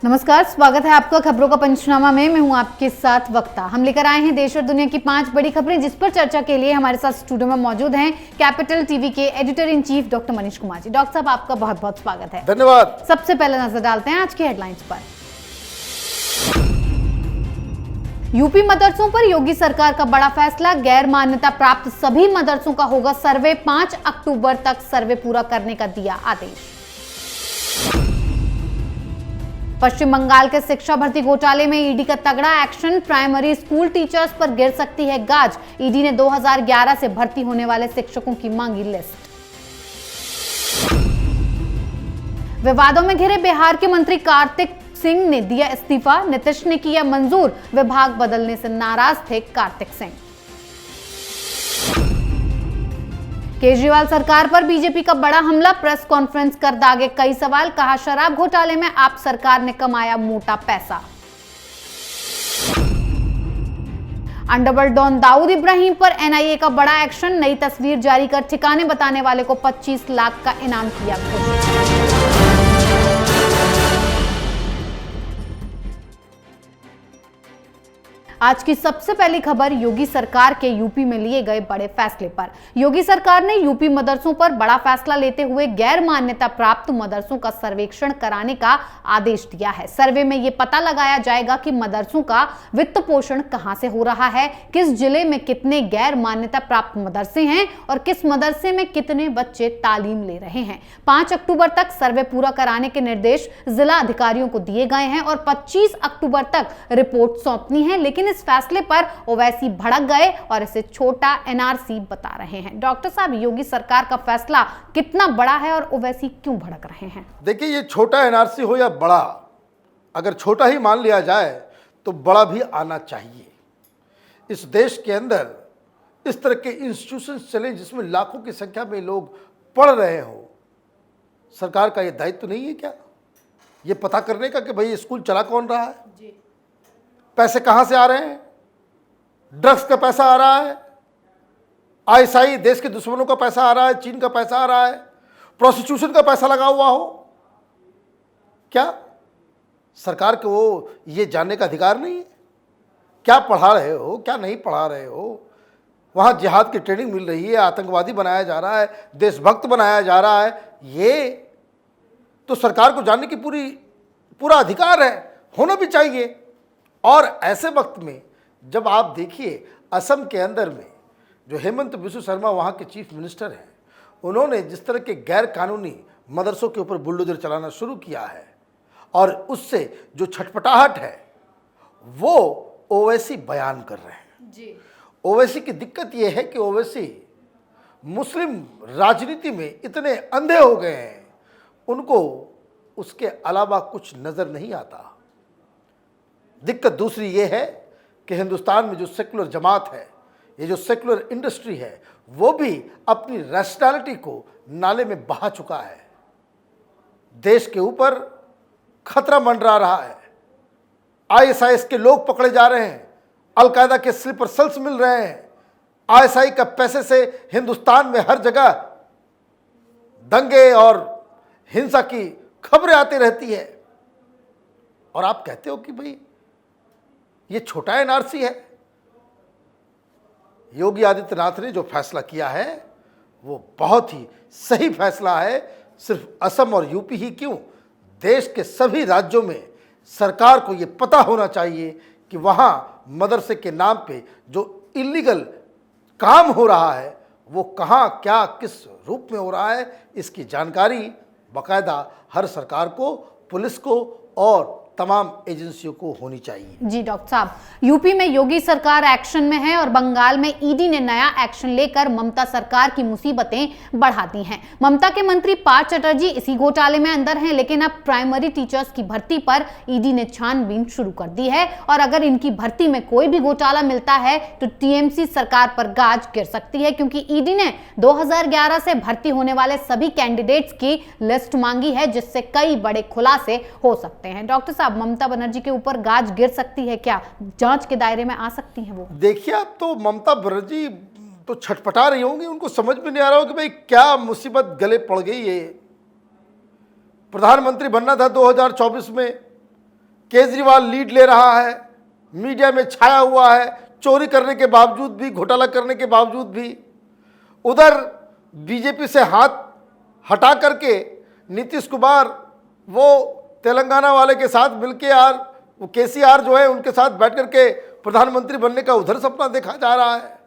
नमस्कार, स्वागत है आपका खबरों का पंचनामा में। मैं हूं आपके साथ वक्ता। हम लेकर आए हैं देश और दुनिया की 5 बड़ी खबरें, जिस पर चर्चा के लिए हमारे साथ स्टूडियो में मौजूद हैं कैपिटल टीवी के editor in chief doctor Manish Kumar ji. Doctor साहब, आपका बहुत बहुत स्वागत है। धन्यवाद। सबसे पहले नजर डालते हैं आज की हेडलाइंस पर। यूपी मदरसों पर योगी सरकार का बड़ा फैसला। गैर मान्यता प्राप्त सभी मदरसों का होगा सर्वे। 5 अक्टूबर तक सर्वे पूरा करने का दिया आदेश। पश्चिम बंगाल के शिक्षा भर्ती घोटाले में ईडी का तगड़ा एक्शन। प्राइमरी स्कूल टीचर्स पर गिर सकती है गाज। ईडी ने 2011 से भर्ती होने वाले शिक्षकों की मांगी लिस्ट। विवादों में घिरे बिहार के मंत्री कार्तिक सिंह ने दिया इस्तीफा। नीतीश ने किया मंजूर। विभाग बदलने से नाराज थे कार्तिक सिंह। केजरीवाल सरकार पर बीजेपी का बड़ा हमला। प्रेस कॉन्फ्रेंस कर दागे कई सवाल। कहा, शराब घोटाले में आप सरकार ने कमाया मोटा पैसा। अंडरवर्ल्ड डॉन दाऊद इब्राहिम पर एनआईए का बड़ा एक्शन। नई तस्वीर जारी कर ठिकाने बताने वाले को 25 लाख का इनाम किया घोषित। आज की सबसे पहली खबर योगी सरकार के यूपी में लिए गए बड़े फैसले पर। योगी सरकार ने यूपी मदरसों पर बड़ा फैसला लेते हुए गैर मान्यता प्राप्त मदरसों का सर्वेक्षण कराने का आदेश दिया है। सर्वे में यह पता लगाया जाएगा कि मदरसों का वित्त पोषण कहां से हो रहा है, किस जिले में कितने गैर मान्यता प्राप्त मदरसे हैं और किस मदरसे में कितने बच्चे तालीम ले रहे हैं। 5 अक्टूबर तक सर्वे पूरा कराने के निर्देश जिला अधिकारियों को दिए गए हैं और 25 अक्टूबर तक रिपोर्ट सौंपनी है। लेकिन इस फैसले पर ओवैसी भड़क गए और इसे छोटा एनआरसी बता रहे हैं। डॉक्टर साहब, योगी सरकार का फैसला कितना बड़ा है और ओवैसी क्यों भड़क रहे हैं? देखिए, ये छोटा एनआरसी हो या बड़ा, अगर छोटा ही मान लिया जाए तो बड़ा भी आना चाहिए। इस देश के अंदर इस तरह के इंस्टीट्यूशन चले जिसमें लाखों की संख्या में लोग पढ़ रहे हो। सरकार का ये दायित्व नहीं है क्या, ये पता करने का कि भाई स्कूल चला कौन रहा है, पैसे कहां से आ रहे हैं, ड्रग्स का पैसा आ रहा है, आईएसआई देश के दुश्मनों का पैसा आ रहा है, चीन का पैसा आ रहा है, प्रोस्टिट्यूशन का पैसा लगा हुआ हो। क्या सरकार को ये जानने का अधिकार नहीं है? क्या पढ़ा रहे हो, क्या नहीं पढ़ा रहे हो? वहां जिहाद की ट्रेनिंग मिल रही है, आतंकवादी बनाया जा रहा है, देशभक्त बनाया जा रहा है। ये तो सरकार को जानने की पूरा अधिकार है, होना भी चाहिए। और ऐसे वक्त में जब आप देखिए असम के अंदर में जो हेमंत बिस्वा शर्मा वहाँ के चीफ मिनिस्टर हैं, उन्होंने जिस तरह के गैर कानूनी मदरसों के ऊपर बुलडोजर चलाना शुरू किया है और उससे जो छटपटाहट है वो ओवैसी बयान कर रहे हैं जी। ओवैसी की दिक्कत ये है कि ओवैसी मुस्लिम राजनीति में इतने अंधे हो गए हैं, उनको उसके अलावा कुछ नज़र नहीं आता। दिक्कत दूसरी ये है कि हिंदुस्तान में जो सेकुलर जमात है, ये जो सेकुलर इंडस्ट्री है, वो भी अपनी रैशनैलिटी को नाले में बहा चुका है। देश के ऊपर खतरा मंडरा रहा है। आईएसआईएस के लोग पकड़े जा रहे हैं, अलकायदा के स्लीपर सेल्स मिल रहे हैं। आईएसआई का पैसे से हिंदुस्तान में हर जगह दंगे और हिंसा की खबरें आती रहती है। और आप कहते हो कि भाई ये छोटा एनआरसी है। योगी आदित्यनाथ ने जो फैसला किया है वो बहुत ही सही फैसला है। सिर्फ असम और यूपी ही क्यों, देश के सभी राज्यों में सरकार को ये पता होना चाहिए कि वहाँ मदरसे के नाम पे जो इलीगल काम हो रहा है वो कहाँ, क्या, किस रूप में हो रहा है। इसकी जानकारी बाकायदा हर सरकार को, पुलिस को और तमाम एजेंसियों को होनी चाहिए। जी डॉक्टर साहब, यूपी में योगी सरकार एक्शन में है और बंगाल में ईडी ने नया एक्शन लेकर ममता सरकार की मुसीबतें बढ़ा दी हैं। ममता के मंत्री पार्थ चटर्जी इसी घोटाले में अंदर हैं, लेकिन अब प्राइमरी टीचर्स की भर्ती पर ईडी ने छानबीन शुरू कर दी है और अगर इनकी भर्ती में कोई भी घोटाला मिलता है तो टीएमसी सरकार पर गाज गिर सकती है, क्योंकि ईडी ने 2011 से भर्ती होने वाले सभी कैंडिडेट्स की लिस्ट मांगी है, जिससे कई बड़े खुलासे हो सकते हैं। डॉक्टर साहब, ममता बनर्जी के ऊपर गाज गिर सकती है क्या? जांच के दायरे में आ सकती हैं वो? देखिए, अब तो ममता बनर्जी तो छटपटा रही होंगी, उनको समझ में नहीं आ रहा हो कि भाई क्या मुसीबत गले पड़ गई है। प्रधानमंत्री बनना था 2024 में, केजरीवाल लीड ले रहा है, मीडिया में छाया हुआ है, चोरी करने के बावजूद भी, घोटाला करने के बावजूद भी। उधर बीजेपी से हाथ हटा करके नीतीश कुमार वो तेलंगाना वाले के साथ मिलके यार वो केसीआर जो है उनके साथ बैठ करके प्रधानमंत्री बनने का उधर सपना देखा जा रहा है।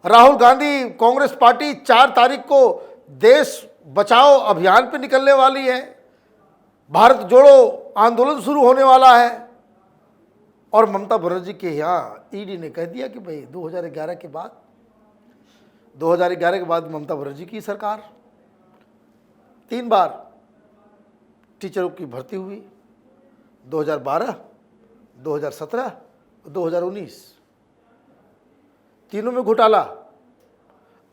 राहुल गांधी कांग्रेस पार्टी 4 तारीख को देश बचाओ अभियान पे निकलने वाली है, भारत जोड़ो आंदोलन शुरू होने वाला है। और ममता बनर्जी के यहाँ ईडी ने कह दिया कि भाई 2011 के बाद ममता बनर्जी की सरकार 3 बार टीचरों की भर्ती हुई, 2012, 2017, 2019, तीनों में घोटाला।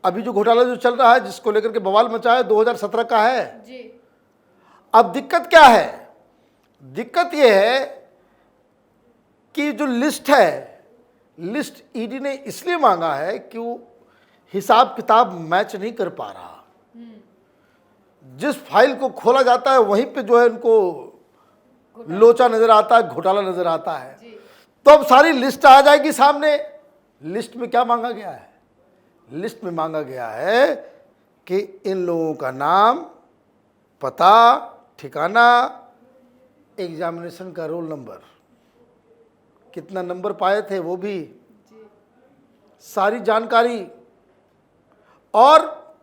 अभी जो घोटाला जो चल रहा है जिसको लेकर के बवाल मचा है 2017 का है जी। अब दिक्कत क्या है? दिक्कत यह है कि जो लिस्ट है, लिस्ट ईडी ने इसलिए मांगा है कि वो हिसाब किताब मैच नहीं कर पा रहा। जिस फाइल को खोला जाता है वहीं पे जो है उनको लोचा नजर आता है, घोटाला नजर आता है। तो अब सारी लिस्ट आ जाएगी सामने। लिस्ट में क्या मांगा गया है? लिस्ट में मांगा गया है कि इन लोगों का नाम, पता, ठिकाना, एग्जामिनेशन का रोल नंबर, कितना नंबर पाए थे वो भी, सारी जानकारी। और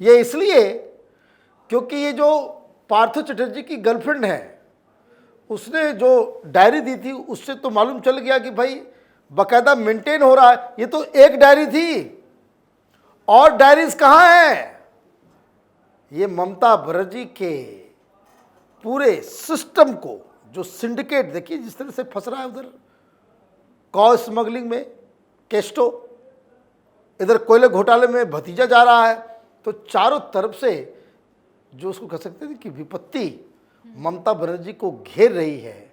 ये इसलिए क्योंकि ये जो पार्थो चटर्जी की गर्लफ्रेंड है उसने जो डायरी दी थी उससे तो मालूम चल गया कि भाई बाकायदा मेंटेन हो रहा है। ये तो एक डायरी थी और डायरीज कहाँ हैं? ये ममता बनर्जी के पूरे सिस्टम को जो सिंडिकेट देखिए जिस तरह से फंस रहा है, उधर कॉ स्मगलिंग में केस्टो, इधर कोयले घोटाले में भतीजा जा रहा है। तो चारों तरफ से जो उसको कह सकते हैं कि विपत्ति ममता बनर्जी को घेर रही है।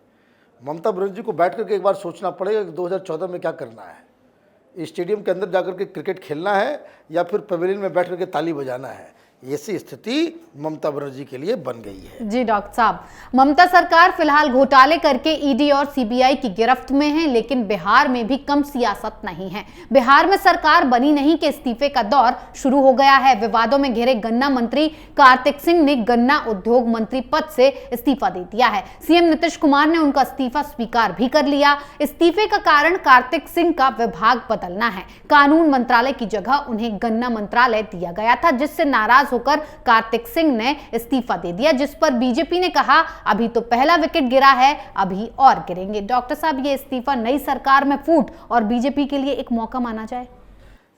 ममता बनर्जी को बैठ करके एक बार सोचना पड़ेगा कि 2014 में क्या करना है। स्टेडियम के अंदर जाकर के क्रिकेट खेलना है या फिर पवेलियन में बैठ करके ताली बजाना है। ऐसी स्थिति ममता बनर्जी के लिए बन गई है। जी डॉक्टर साहब, ममता सरकार फिलहाल घोटाले करके ईडी और सीबीआई की गिरफ्त में है, लेकिन बिहार में भी कम सियासत नहीं है। बिहार में सरकार बनी नहीं कि इस्तीफे का दौर शुरू हो गया है। विवादों में घिरे गन्ना मंत्री कार्तिक सिंह ने गन्ना उद्योग मंत्री पद से इस्तीफा दे दिया है। सीएम नीतीश कुमार ने उनका इस्तीफा स्वीकार भी कर लिया। इस्तीफे का कारण कार्तिक सिंह का विभाग बदलना है। कानून मंत्रालय की जगह उन्हें गन्ना मंत्रालय दिया गया था, जिससे नाराज होकर कार्तिक सिंह ने इस्तीफा दे दिया, जिस पर बीजेपी ने कहा अभी तो पहला विकेट गिरा है, अभी और गिरेंगे। डॉक्टर साहब, ये इस्तीफा नई सरकार में फूट और बीजेपी के लिए एक मौका माना जाए?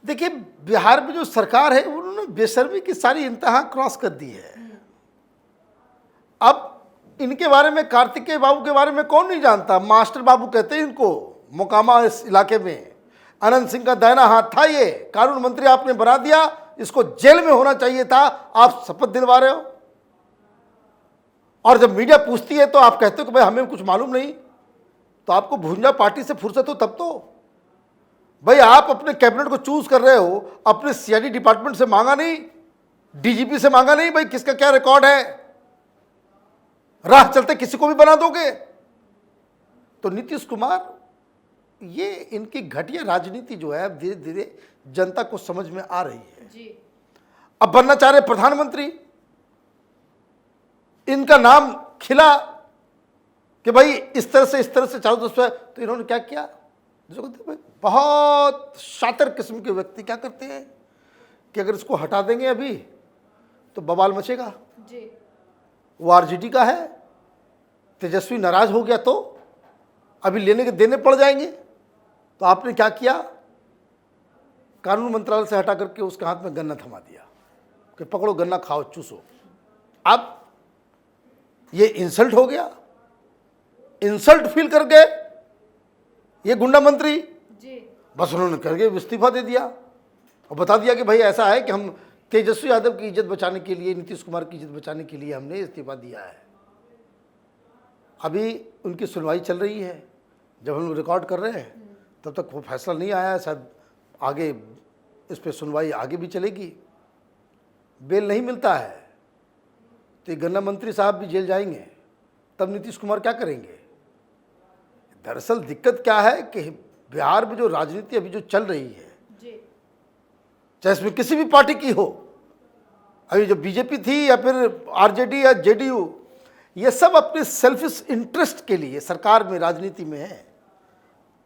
देखिए, बिहार में जो सरकार है उन्होंने बेशर्मी की सारी इंतहा क्रॉस कर दी है। अब इनके बारे में, कार्तिकेय बाबू के बारे में कौन नहीं जानता? मास्टर बाबू कहते हैं इनको मोकामा इस इलाके में। अनंत सिंह का दाहिना हाथ था ये। कानून मंत्री आपने बना दिया, इसको जेल में होना चाहिए था। आप शपथ दिलवा रहे हो और जब मीडिया पूछती है तो आप कहते हो कि भाई हमें कुछ मालूम नहीं। तो आपको भुंजा पार्टी से फुर्सत हो तब तो। भाई आप अपने कैबिनेट को चूज कर रहे हो, अपने सीआईडी डिपार्टमेंट से मांगा नहीं, डीजीपी से मांगा नहीं भाई किसका क्या रिकॉर्ड है, राह चलते किसी को भी बना दोगे। तो नीतीश कुमार, ये इनकी घटिया राजनीति जो है अब धीरे धीरे जनता को समझ में आ रही है जी। अब बनना चाह रहे प्रधानमंत्री, इनका नाम खिला कि भाई इस तरह से चारों तरफ से। तो इन्होंने क्या किया? बहुत शातिर किस्म के व्यक्ति क्या करते हैं कि अगर इसको हटा देंगे अभी तो बवाल मचेगा जी। वो आरजेडी का है, तेजस्वी नाराज हो गया तो अभी लेने के देने पड़ जाएंगे। तो आपने क्या किया? कानून मंत्रालय से हटा करके उसके हाथ में गन्ना थमा दिया कि पकड़ो गन्ना खाओ चूसो। अब ये इंसल्ट हो गया। इंसल्ट फील करके ये गुंडा मंत्री जी, बस उन्होंने करके इस्तीफा दे दिया और बता दिया कि भाई ऐसा है कि हम तेजस्वी यादव की इज्जत बचाने के लिए, नीतीश कुमार की इज्जत बचाने के लिए हमने इस्तीफा दिया है। अभी उनकी सुनवाई चल रही है। जब हम रिकॉर्ड कर रहे हैं तब तक वो फैसला नहीं आया है। शायद आगे इस पर सुनवाई आगे भी चलेगी। बेल नहीं मिलता है तो ये गन्ना मंत्री साहब भी जेल जाएंगे। तब नीतीश कुमार क्या करेंगे? दरअसल दिक्कत क्या है कि बिहार में जो राजनीति अभी जो चल रही है, चाहे इसमें किसी भी पार्टी की हो, अभी जो बीजेपी थी या फिर आरजेडी या जेडीयू, ये सब अपने सेल्फिश इंटरेस्ट के लिए सरकार में, राजनीति में है,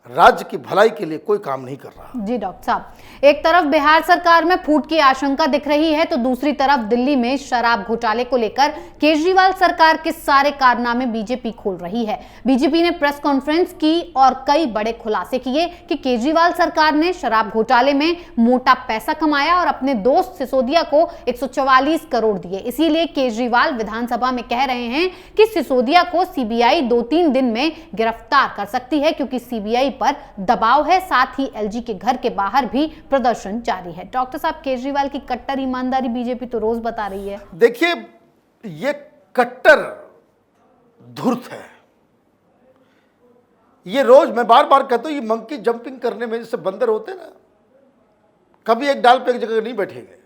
राज्य की भलाई के लिए कोई काम नहीं कर रहा। जी डॉक्टर साहब, एक तरफ बिहार सरकार में फूट की आशंका दिख रही है, तो दूसरी तरफ दिल्ली में शराब घोटाले को लेकर केजरीवाल सरकार के सारे कारनामे बीजेपी खोल रही है। बीजेपी ने प्रेस कॉन्फ्रेंस की और कई बड़े खुलासे किए कि केजरीवाल सरकार ने शराब घोटाले में मोटा पैसा कमाया और अपने दोस्त सिसोदिया को 144 करोड़ दिए। इसीलिए केजरीवाल विधानसभा में कह रहे हैं कि सिसोदिया को सीबीआई 2-3 दिन में गिरफ्तार कर सकती है, क्योंकि सीबीआई पर दबाव है। साथ ही एलजी के घर के बाहर भी प्रदर्शन जारी है। डॉक्टर साहब, केजरीवाल की कट्टर ईमानदारी बीजेपी तो रोज बता रही है। देखिए, ये कट्टर धूर्त है। ये रोज, मैं बार बार कहता हूं, ये मंकी जंपिंग करने में जैसे बंदर होते ना, कभी एक डाल पे एक जगह नहीं बैठेंगे,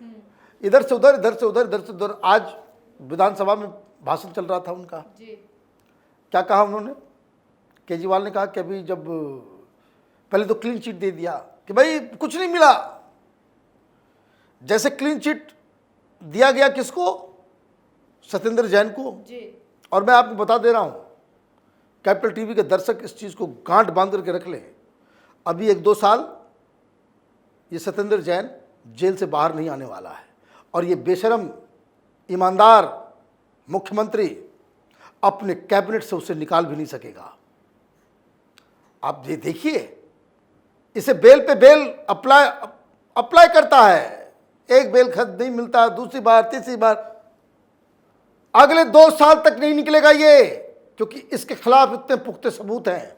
इधर से उधर, इधर से उधर, इधर से उधर। आज विधानसभा में भाषण चल रहा था उनका, क्या कहा उन्होंने? केजरीवाल ने कहा कि अभी जब पहले तो क्लीन चिट दे दिया कि भाई कुछ नहीं मिला। जैसे क्लीन चिट दिया गया किसको? सत्येंद्र जैन को। और मैं आपको बता दे रहा हूं, कैपिटल टीवी के दर्शक इस चीज को गांठ बांध करके रख लें, अभी 1-2 साल ये सत्येंद्र जैन जेल से बाहर नहीं आने वाला है। और ये बेशरम ईमानदार मुख्यमंत्री अपने कैबिनेट से उसे निकाल भी नहीं सकेगा। आप ये देखिए, इसे बेल पे बेल अप्लाई करता है, एक बेल खत नहीं मिलता, दूसरी बार, तीसरी बार, अगले 2 साल तक नहीं निकलेगा ये, क्योंकि इसके खिलाफ इतने पुख्ते सबूत हैं।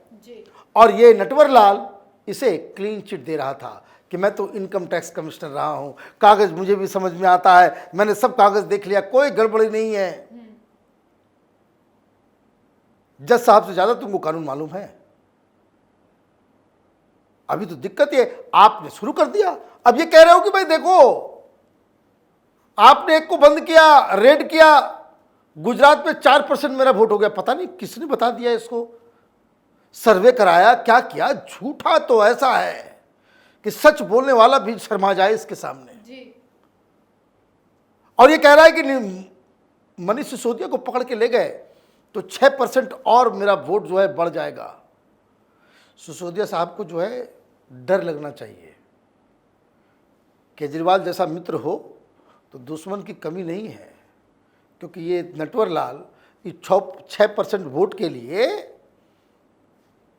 और ये नटवर लाल इसे क्लीन चिट दे रहा था कि मैं तो इनकम टैक्स कमिश्नर रहा हूं, कागज मुझे भी समझ में आता है, मैंने सब कागज देख लिया, कोई गड़बड़ी नहीं है। जज साहब से ज्यादा तुमको कानून मालूम है। अभी तो दिक्कत ये, आपने शुरू कर दिया, अब ये कह रहे हो कि भाई देखो, आपने एक को बंद किया, रेड किया, गुजरात में 4% मेरा वोट हो गया। पता नहीं किसने बता दिया इसको, सर्वे कराया, क्या किया? झूठा तो ऐसा है कि सच बोलने वाला भी शर्मा जाए इसके सामने। और ये कह रहा है कि मनीष सिसोदिया को पकड़ के ले गए तो 6% और मेरा वोट जो है बढ़ जाएगा। सिसोदिया साहब को जो है डर लगना चाहिए। केजरीवाल जैसा मित्र हो तो दुश्मन की कमी नहीं है, क्योंकि ये नटवर लाल 6% वोट के लिए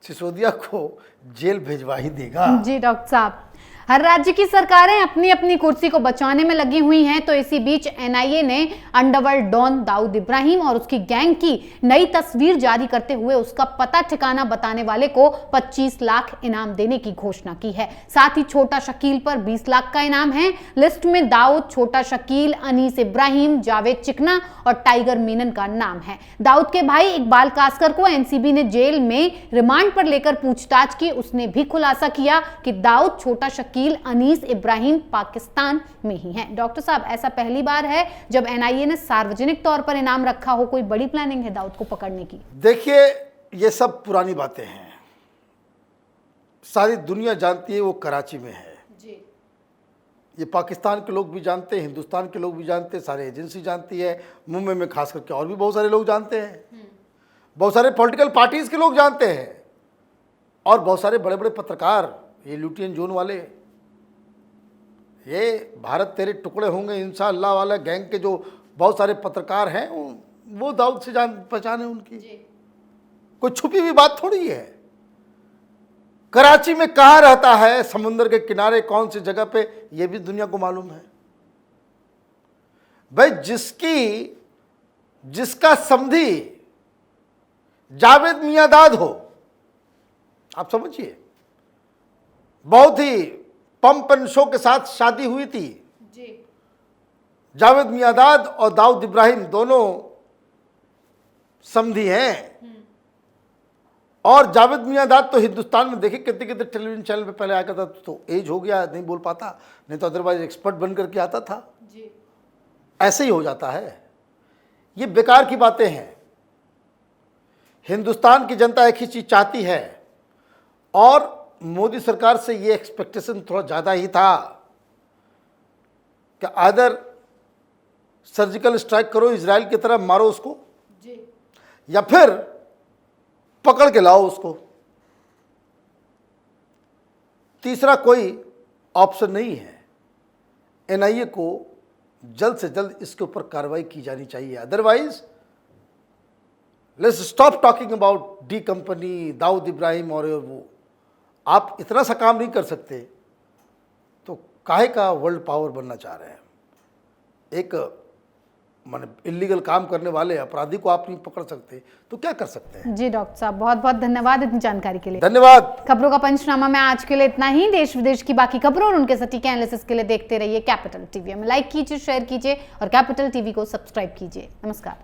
सिसोदिया को जेल भेजवा ही देगा। जी डॉक्टर साहब, हर राज्य की सरकारें अपनी अपनी कुर्सी को बचाने में लगी हुई हैं, तो इसी बीच एनआईए ने अंडरवर्ल्ड डॉन दाऊद इब्राहिम और उसकी गैंग की नई तस्वीर जारी करते हुए उसका पता ठिकाना बताने वाले को 25 लाख इनाम देने की घोषणा की है। साथ ही छोटा शकील पर 20 लाख का इनाम है। लिस्ट में दाऊद, छोटा शकील, अनीस इब्राहिम, जावेद चिकना और टाइगर मीनन का नाम है। दाऊद के भाई इकबाल कासकर को एनसीबी ने जेल में रिमांड पर लेकर पूछताछ की। उसने भी खुलासा किया कि दाऊद, छोटा शकील, अनीस इब्राहिम पाकिस्तान में ही हैं। डॉक्टर साहब, ऐसा पहली बार है जब एनआईए ने सार्वजनिक तौर पर इनाम रखा हो। कोई बड़ी प्लानिंग है दाऊद को पकड़ने की? देखिए, ये सब पुरानी बातें हैं, सारी दुनिया जानती है वो कराची में है। ये पाकिस्तान के लोग भी जानते हैं, हिंदुस्तान के लोग भी जानते हैं, सारे एजेंसी जानती है, मुंबई में खास करके और भी बहुत सारे लोग जानते हैं, बहुत सारे पॉलिटिकल पार्टीज के लोग जानते हैं, और बहुत सारे बड़े बड़े पत्रकार, ये लुटियन जोन वाले, ये भारत तेरे टुकड़े होंगे इंशाअल्लाह वाला गैंग के जो बहुत सारे पत्रकार हैं, वो दाऊद से जान पहचान है उनकी। कोई छुपी हुई बात थोड़ी है। कराची में कहाँ रहता है, समुद्र के किनारे कौन सी जगह पे, ये भी दुनिया को मालूम है। भाई जिसका समधी जावेद मियांदाद हो, आप समझिए, बहुत ही पंप एंड शो के साथ शादी हुई थी। जावेद मियांदाद और दाऊद इब्राहिम दोनों समधी हैं। और जावेद मियांदाद तो हिंदुस्तान में देखे कितने कितने टेलीविजन चैनल पे पहले आया करता, तो एज हो गया, नहीं बोल पाता, नहीं तो अदरवाइज एक्सपर्ट बन करके आता था। ऐसे ही हो जाता है। ये बेकार की बातें हैं। हिंदुस्तान की जनता एक ही चीज चाहती है और मोदी सरकार से ये एक्सपेक्टेशन थोड़ा ज़्यादा ही था कि आदर सर्जिकल स्ट्राइक करो, इजराइल की तरह मारो उसको, या फिर पकड़ के लाओ उसको। तीसरा कोई ऑप्शन नहीं है। एनआईए को जल्द से जल्द इसके ऊपर कार्रवाई की जानी चाहिए। Otherwise let's stop talking about D company, Dawood Ibrahim और वो। आप इतना सा काम नहीं कर सकते तो काहे का वर्ल्ड पावर बनना चाह रहे हैं? एक माने इलीगल काम करने वाले अपराधी को आप नहीं पकड़ सकते तो क्या कर सकते हैं? जी डॉक्टर साहब, बहुत बहुत धन्यवाद इतनी जानकारी के लिए। धन्यवाद। खबरों का पंचनामा में आज के लिए इतना ही। देश विदेश की बाकी खबरों और उनके सटीक एनालिसिस के लिए देखते रहिए कैपिटल टीवी। हमें लाइक कीजिए, शेयर कीजिए और कैपिटल टीवी को सब्सक्राइब कीजिए। नमस्कार।